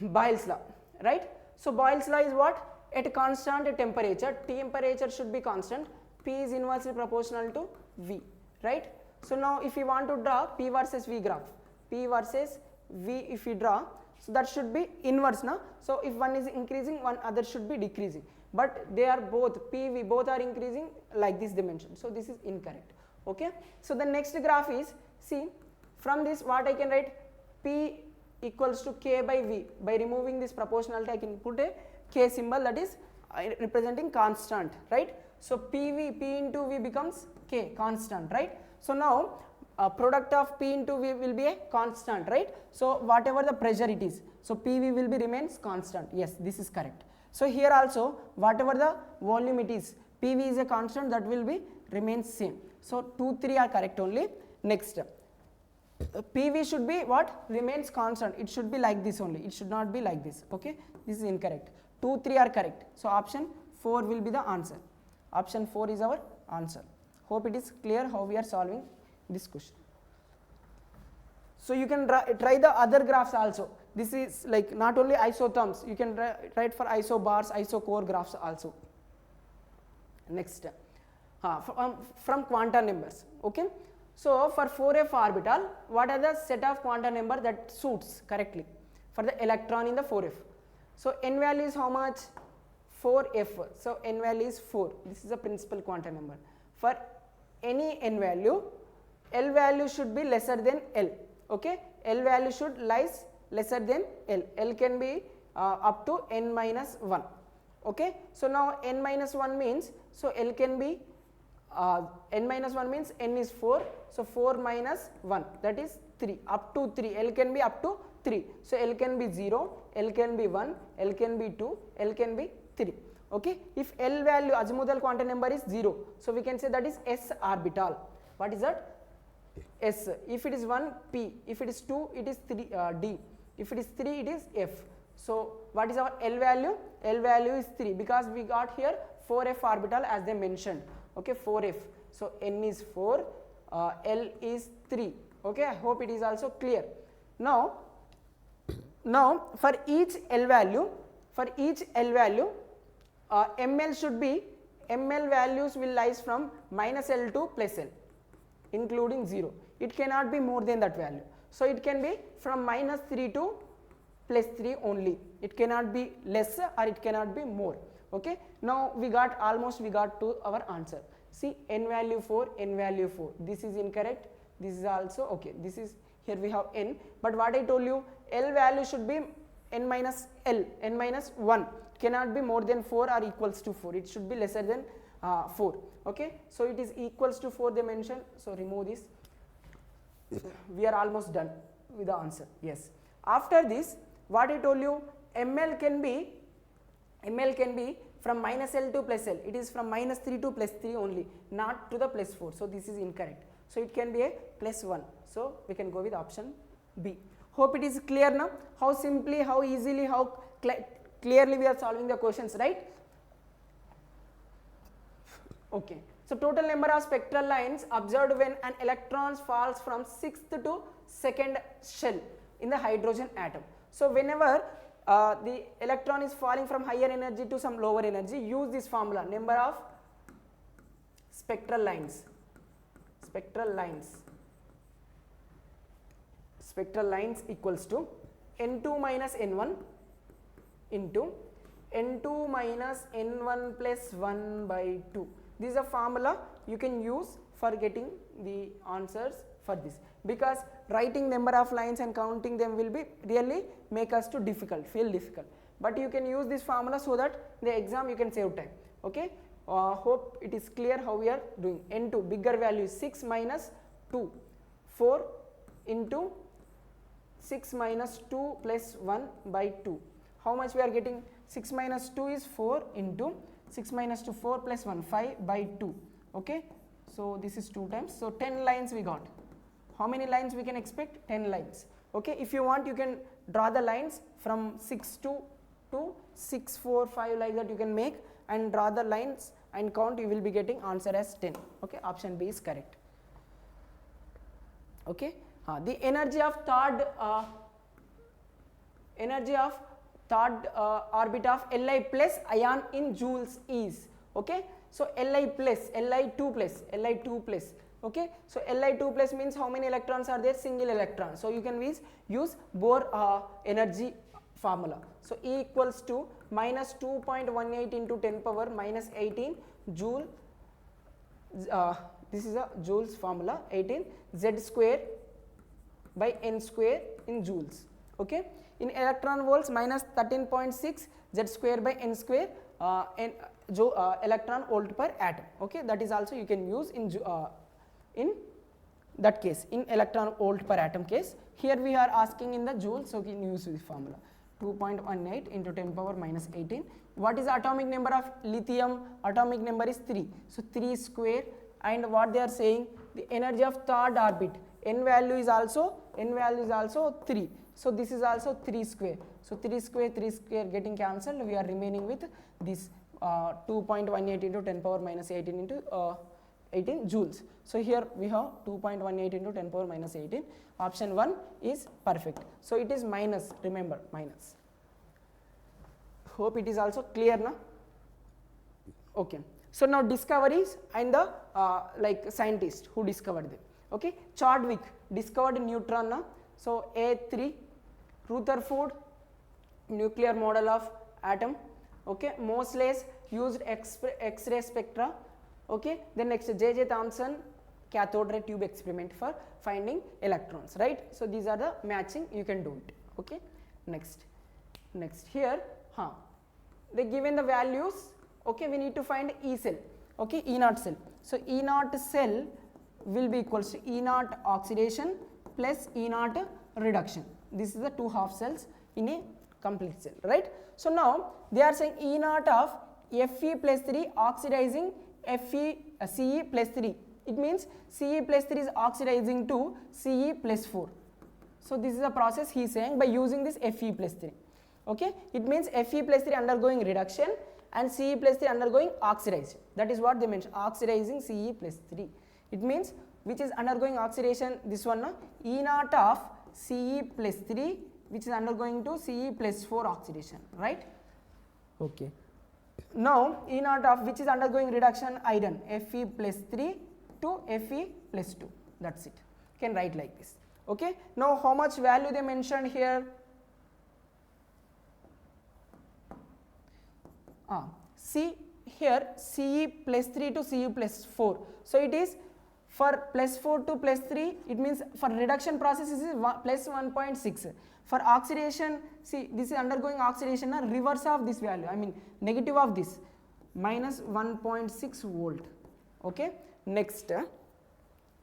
Boyle's law, right? So Boyle's law is what? At constant temperature, temperature should be constant, P is inversely proportional to V, right? So now if we want to draw P versus V graph, P versus V if we draw, so that should be inverse now. So if one is increasing, one other should be decreasing, but they are both P, V both are increasing like this dimension. So this is incorrect. Okay. So the next graph is, see, from this what I can write? P equals to K by V. By removing this proportionality I can put a K symbol, that is representing constant, right? So P into V becomes K, constant, right? So now product of P into V will be a constant, right? So whatever the pressure it is, so PV will be remains constant. Yes, this is correct. So here also whatever the volume it is, PV is a constant, that will be remains same. So 2, 3 are correct only. Next, PV should be what? Remains constant. It should be like this only. It should not be like this. Okay, this is incorrect. 2, 3 are correct. So option 4 will be the answer. Option 4 is our answer. Hope it is clear how we are solving this question. So you can try the other graphs also. This is like not only isotherms, you can write for isobars, isocore graphs also. Next, from quantum numbers. Okay, So for 4f orbital, what are the set of quantum number that suits correctly for the electron in the 4f? So n value is how much? 4f. So n value is 4. This is the principal quantum number. For any n value, L value should be lesser than L. Okay, L value should lies lesser than L. L can be up to n minus 1. Okay, so now n minus 1 means, so L can be n minus 1 means n is 4, so 4 minus 1, that is 3, up to 3, L can be up to 3. So L can be 0, L can be 1, L can be 2, L can be 3. Okay, if L value azimuthal quantum number is 0, so we can say that is S orbital. What is that? S. If it is 1, P, if it is 2, it is 3, D, if it is 3, it is F. So what is our L value? L value is 3, because we got here 4f orbital as they mentioned. Okay, 4f. So n is 4, L is 3. Okay, I hope it is also clear. Now for each L value, ML should be, ML values will lies from minus L to plus L, including 0. It cannot be more than that value. So it can be from minus 3 to plus 3 only. It cannot be less or it cannot be more. Okay, now we got to our answer. See, n value 4, n value 4. This is incorrect. This is also okay. This is, here we have n, but what I told you, L value should be n minus L, n minus 1. Cannot be more than 4 or equals to 4. It should be lesser than 4. Okay, so it is equals to 4 they mentioned. So remove this. We are almost done with the answer. Yes. After this, what I told you, ML can be from minus L to plus L. It is from minus 3 to plus 3 only, not to the plus 4. So this is incorrect. So it can be a plus 1. So we can go with option B. Hope it is clear now. How simply, how easily, how clearly we are solving the questions, right? Okay. So total number of spectral lines observed when an electron falls from 6th to 2nd shell in the hydrogen atom. So whenever the electron is falling from higher energy to some lower energy, use this formula, number of spectral lines equals to n2 minus n1 into n2 minus n1 plus 1 by 2. This is a formula you can use for getting the answers for this, because writing number of lines and counting them will be really make us to feel difficult, but you can use this formula so that the exam you can save time. Okay, hope it is clear how we are doing. N2 bigger value is 6 minus 2, 4 into 6 minus 2 plus 1 by 2. How much we are getting? 6 minus 2 is 4 into 6 minus 2, 4 plus 1, 5 by 2. Okay, so this is 2 times. So 10 lines we got. How many lines we can expect? 10 lines. Okay, if you want you can draw the lines from 6 to 6, 4, 5 like that you can make and draw the lines and count, you will be getting answer as 10. Okay, option B is correct. Okay, the energy of third orbit of Li plus ion in joules is, okay, so Li2 plus, okay, so Li2 plus means how many electrons are there? Single electron. So you can use Bohr energy formula. So E equals to minus 2.18 into 10 power minus 18 joule, this is a joules formula, 18 Z square by N square in joules. Okay, in electron volts minus 13.6 Z square by N square electron volt per atom. Okay, that is also you can use in that case, in electron volt per atom case. Here we are asking in the joule, so we can use this formula, 2.18 into 10 power minus 18. What is the atomic number of lithium? Atomic number is 3, so 3 square. And what they are saying, the energy of third orbit, n value is also 3, so this is also 3 square. So 3 square getting cancelled, we are remaining with this 2.18 into 10 power minus 18 into 18 joules. So here we have 2.18 into 10 power minus 18. Option 1 is perfect. So it is minus, remember, minus. Hope it is also clear now. Okay. So now discoveries and the like scientists who discovered them. Okay, Chadwick discovered neutron. So A3, Rutherford nuclear model of atom. Okay, Moseley's used X-ray spectra. Okay, then next J.J. Thomson cathode ray tube experiment for finding electrons, right? So these are the matching, you can do it. Okay, next here, they given the values. Okay, we need to find E cell. Okay, E naught cell. So E naught cell will be equals to E naught oxidation plus E naught reduction. This is the two half cells in a complete cell, right? So now they are saying E naught of Fe plus 3 oxidizing Ce plus 3. It means Ce plus 3 is oxidizing to Ce plus 4. So this is a process he is saying by using this Fe plus 3. Okay, it means Fe plus 3 undergoing reduction and Ce plus 3 undergoing oxidation. That is what they mentioned, oxidizing Ce plus 3. It means which is undergoing oxidation, this one, E naught of Ce plus 3 which is undergoing to Ce plus 4 oxidation, right? Okay. Now E naught of which is undergoing reduction, iron, Fe plus 3 to Fe plus 2, that's it. Can write like this. Okay. Now how much value they mentioned here? See here Ce plus 3 to Ce plus 4. So it is for plus 4 to plus 3, it means for reduction process is plus 1.6. For oxidation, see this is undergoing oxidation, reverse of this value, I mean negative of this, minus 1.6 volt. Okay. Next,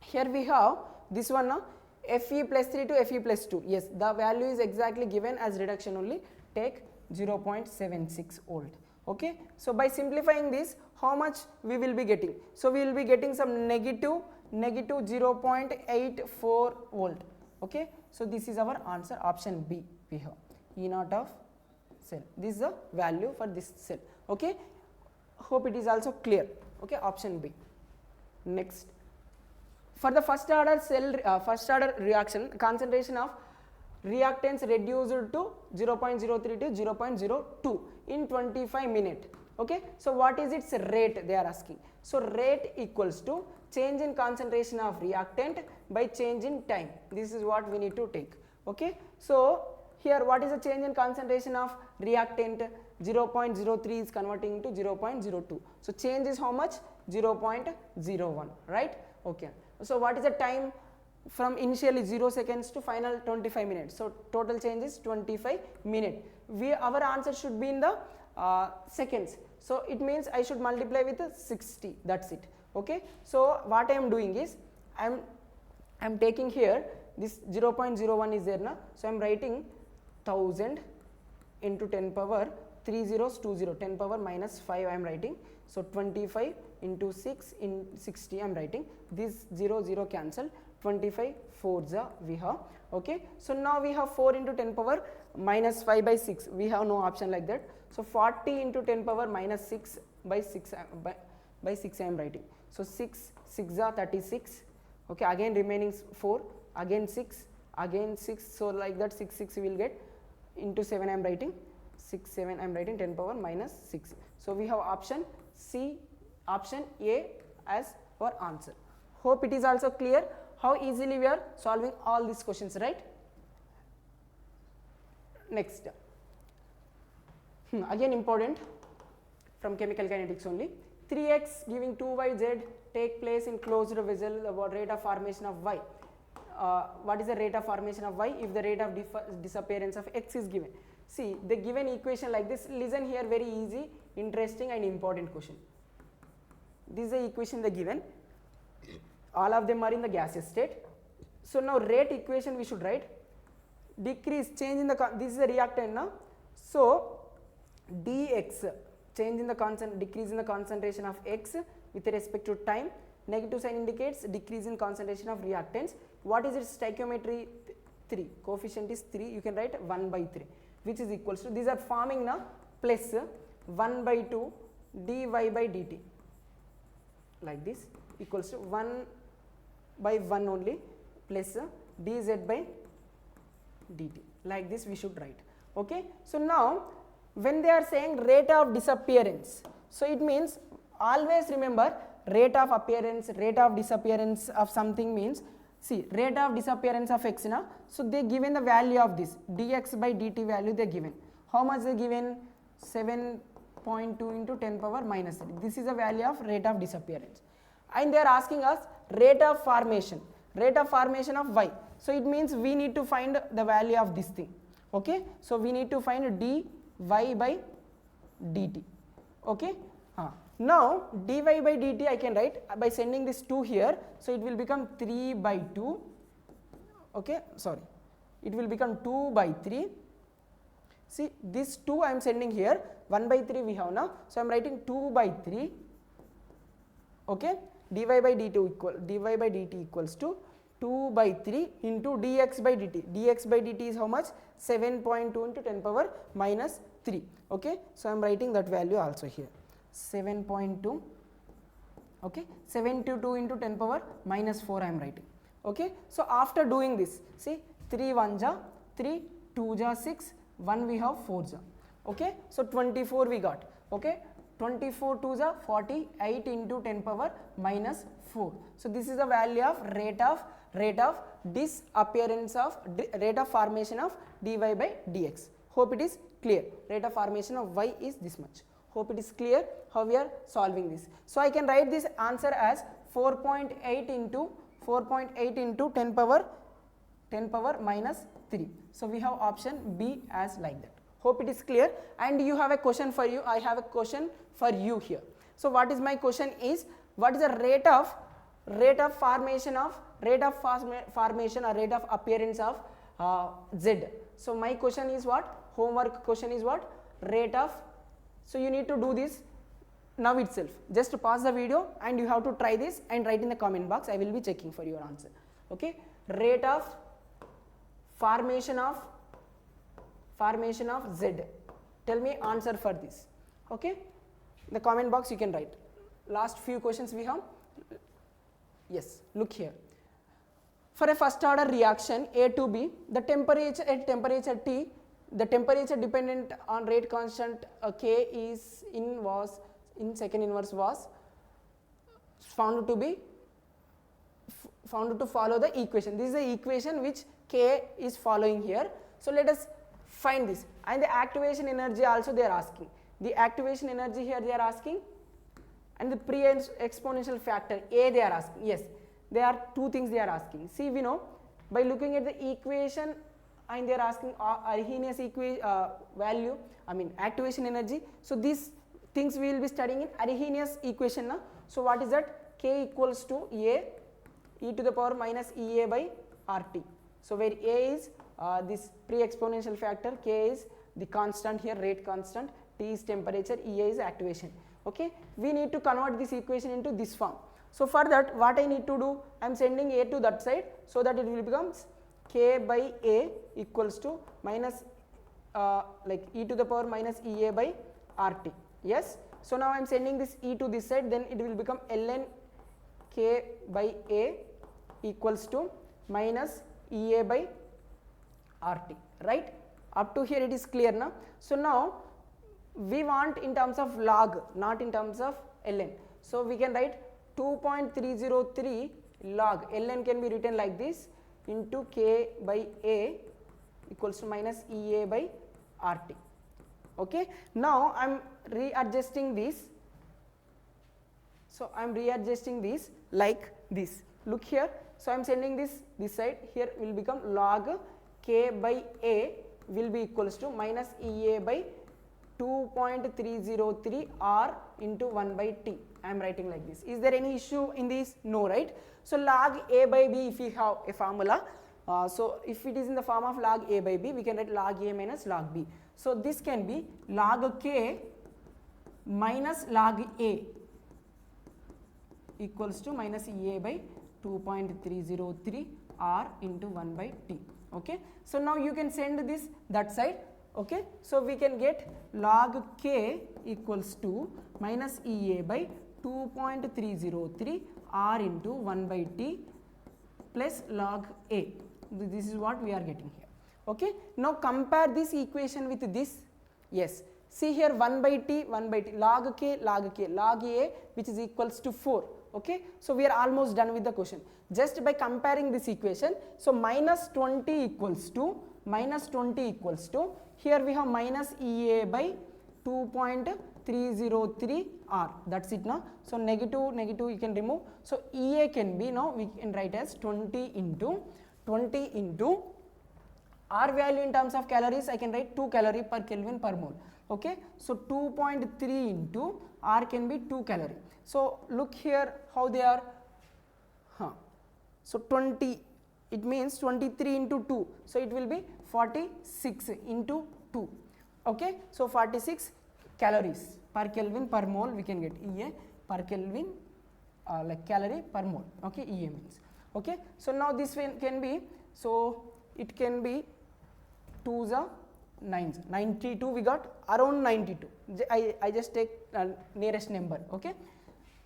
here we have this one, Fe plus 3 to Fe plus 2. Yes, the value is exactly given as reduction only, take 0.76 volt. Okay. So by simplifying this, how much we will be getting? So we will be getting some negative 0.84 volt. Okay. So this is our answer, option B we have, E naught of cell. This is the value for this cell. Okay. Hope it is also clear. Okay, option B. Next, for the first order cell, first order reaction, concentration of reactants reduced to 0.03 to 0.02 in 25 minutes. Okay, so what is its rate, they are asking. So rate equals to change in concentration of reactant by change in time. This is what we need to take. Okay, so here what is the change in concentration of reactant? 0.03 is converting to 0.02. So change is how much? 0.01, right? Okay. So what is the time from initially 0 seconds to final 25 minutes? So total change is 25 minutes. Our answer should be in the seconds. So it means I should multiply with 60. That's it. Okay. So what I am doing is I am taking here this 0.01 is there now. So I am writing 1000 into 10 power 3 zeros 2 0, 10 power minus 5 I am writing. So 25 into 6 in 60 I am writing. This 0 0 cancel, 25 4s we have. Okay. So now we have 4 into 10 power minus 5 by 6, we have no option like that. So 40 into 10 power minus 6 by 6 by 6 I am writing. So 6 6 are 36. Okay, again remaining 4, again 6, again 6. So like that 6 6 we will get, into 7 I am writing, 6 7 I am writing, 10 power minus 6. So we have option C, option A as our answer. Hope it is also clear how easily we are solving all these questions, right? Next, again important from chemical kinetics only. 3x giving 2yz take place in closed vessel, the rate of formation of y. What is the rate of formation of y if the rate of disappearance of x is given? See, the given equation like this, listen here, very easy, interesting and important question. This is the equation they given, all of them are in the gaseous state. So now rate equation we should write, decrease, change in the, this is the reactant now. So dx, change in the decrease in the concentration of x with respect to time. Negative sign indicates decrease in concentration of reactants. What is its stoichiometry? 3, coefficient is 3, you can write 1 by 3, which is equals to, these are forming now, plus 1 by 2 dy by dt, like this, equals to 1 by 1 only plus dz by dt, like this we should write. Okay. So now when they are saying rate of disappearance, so it means always remember rate of appearance, rate of disappearance of something means, see, rate of disappearance of x na, so they given the value of this dx by dt value they given. How much they given? 7.2 into 10 power minus 3. This is the value of rate of disappearance. And they are asking us rate of formation of y. So it means we need to find the value of this thing. Okay, so we need to find dy by dt. Okay, now dy by dt I can write by sending this 2 here, so it will become 3 by 2. Okay, sorry, it will become 2 by 3. See, this 2 I am sending here, 1 by 3 we have now, so I am writing 2 by 3. Okay, dy by dt equals to 2 by 3 into dx by dt. Dx by dt is how much? 7.2 into 10 power minus 3. Okay, so I am writing that value also here, 7.2. Okay, 7.2 into 10 power minus 4 I am writing. Okay, so after doing this, see, 3 1 ja 3, 2 ja 6, 1 we have 4 ja. Okay, so 24 we got. Okay, 24 2 ja 48 into 10 power minus 4. So this is the value of rate of disappearance of rate of formation of dy by dx. Hope it is clear. Rate of formation of y is this much. Hope it is clear how we are solving this. So I can write this answer as 4.8 into 10 power minus 3. So we have option B as like that. Hope it is clear. And you have a question for you. I have a question for you here. So what is my question is, what is the rate of formation or rate of appearance of Z? So my question is what? Homework question is what? Rate of. So you need to do this now itself. Just pause the video and you have to try this and write in the comment box. I will be checking for your answer. Okay, rate of formation of Z. Tell me answer for this. Okay, in the comment box you can write. Last few questions we have. Yes, look here. For a first order reaction A to B, the temperature at temperature T, the temperature dependent on rate constant K is in second inverse was found to follow the equation. This is the equation which K is following here. So let us find this. And the activation energy also they are asking. The activation energy here they are asking, and the pre-exponential factor A they are asking. Yes, there are two things they are asking. See, we know by looking at the equation, and they are asking Arrhenius value, I mean activation energy. So these things we will be studying in Arrhenius equation now. So what is that? K equals to A e to the power minus EA by RT. So where A is this pre-exponential factor, K is the constant here, rate constant, T is temperature, EA is activation. Okay, we need to convert this equation into this form. So for that, what I need to do, I am sending A to that side, so that it will becomes K by A equals to minus like e to the power minus EA by RT. Yes, so now I am sending this E to this side, then it will become ln K by A equals to minus EA by RT, right? Up to here it is clear now. So now we want in terms of log, not in terms of ln. So we can write 2.303 log, ln can be written like this, into K by A equals to minus EA by RT. Okay, now I am readjusting this. So I am readjusting this like this. Look here. So I am sending this side, here will become log K by A will be equals to minus EA by 2.303 R into 1 by T. I am writing like this. Is there any issue in this? No, right? So log A by B, if we have a formula, so if it is in the form of log A by B, we can write log A minus log B. So this can be log K minus log A equals to minus EA by 2.303 R into 1 by T. Okay, so now you can send this that side. Okay, so we can get log K equals to minus EA by 2.303 R into 1 by T plus log A. This is what we are getting here. Okay, now compare this equation with this. Yes, See here 1 by t, log k, log a, which is equals to 4. Okay, so we are almost done with the question. Just by comparing this equation, so minus 20 equals to, here we have minus EA by 2.303 R, that's it now. So negative you can remove. So EA can be, now we can write as 20 into R value in terms of calories, I can write 2 calorie per Kelvin per mole. Okay, so 2.3 into R can be 2 calorie. So look here how they are. So 20, it means 23 into 2, so it will be 46 into 2. Okay, so 46 calories per Kelvin per mole we can get, EA per Kelvin like calorie per mole. Okay, EA means. Okay, so now this one can be, so it can be 2s are 9s, 92 we got, around 92. I just take nearest number. Okay,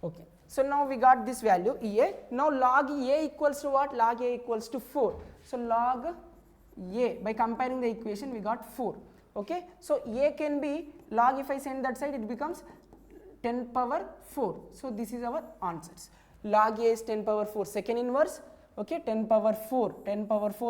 okay. So now we got this value EA. Now log A equals to what? Log A equals to 4. So log A, by comparing the equation we got 4. Okay, so A can be log, if I send that side it becomes 10 power 4. So this is our answers. Log A is 10 power 4 second inverse. Okay, 10 power 4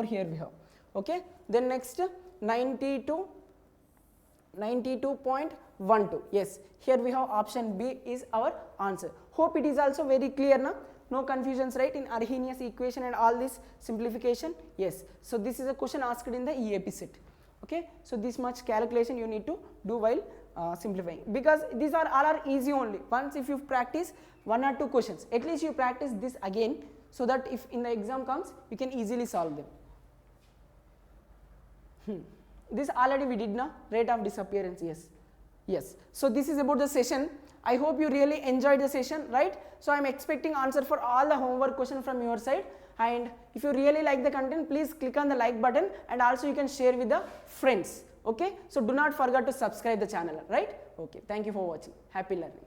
here we have. Okay, then next 92.12. Yes, here we have option B is our answer. Hope it is also very clear now. No confusions, right, in Arrhenius equation and all this simplification. Yes, so this is a question asked in the EAPCET. Okay, so this much calculation you need to do while simplifying, because these are all are easy only. Once if you practice 1 or 2 questions, at least you practice this again, so that if in the exam comes you can easily solve them. This already we did now, rate of disappearance. Yes, so this is about the session. I hope you really enjoyed the session, right? So I am expecting answer for all the homework question from your side, and if you really like the content, please click on the like button, and also you can share with the friends. Okay, so do not forget to subscribe the channel, right? Okay, thank you for watching. Happy learning.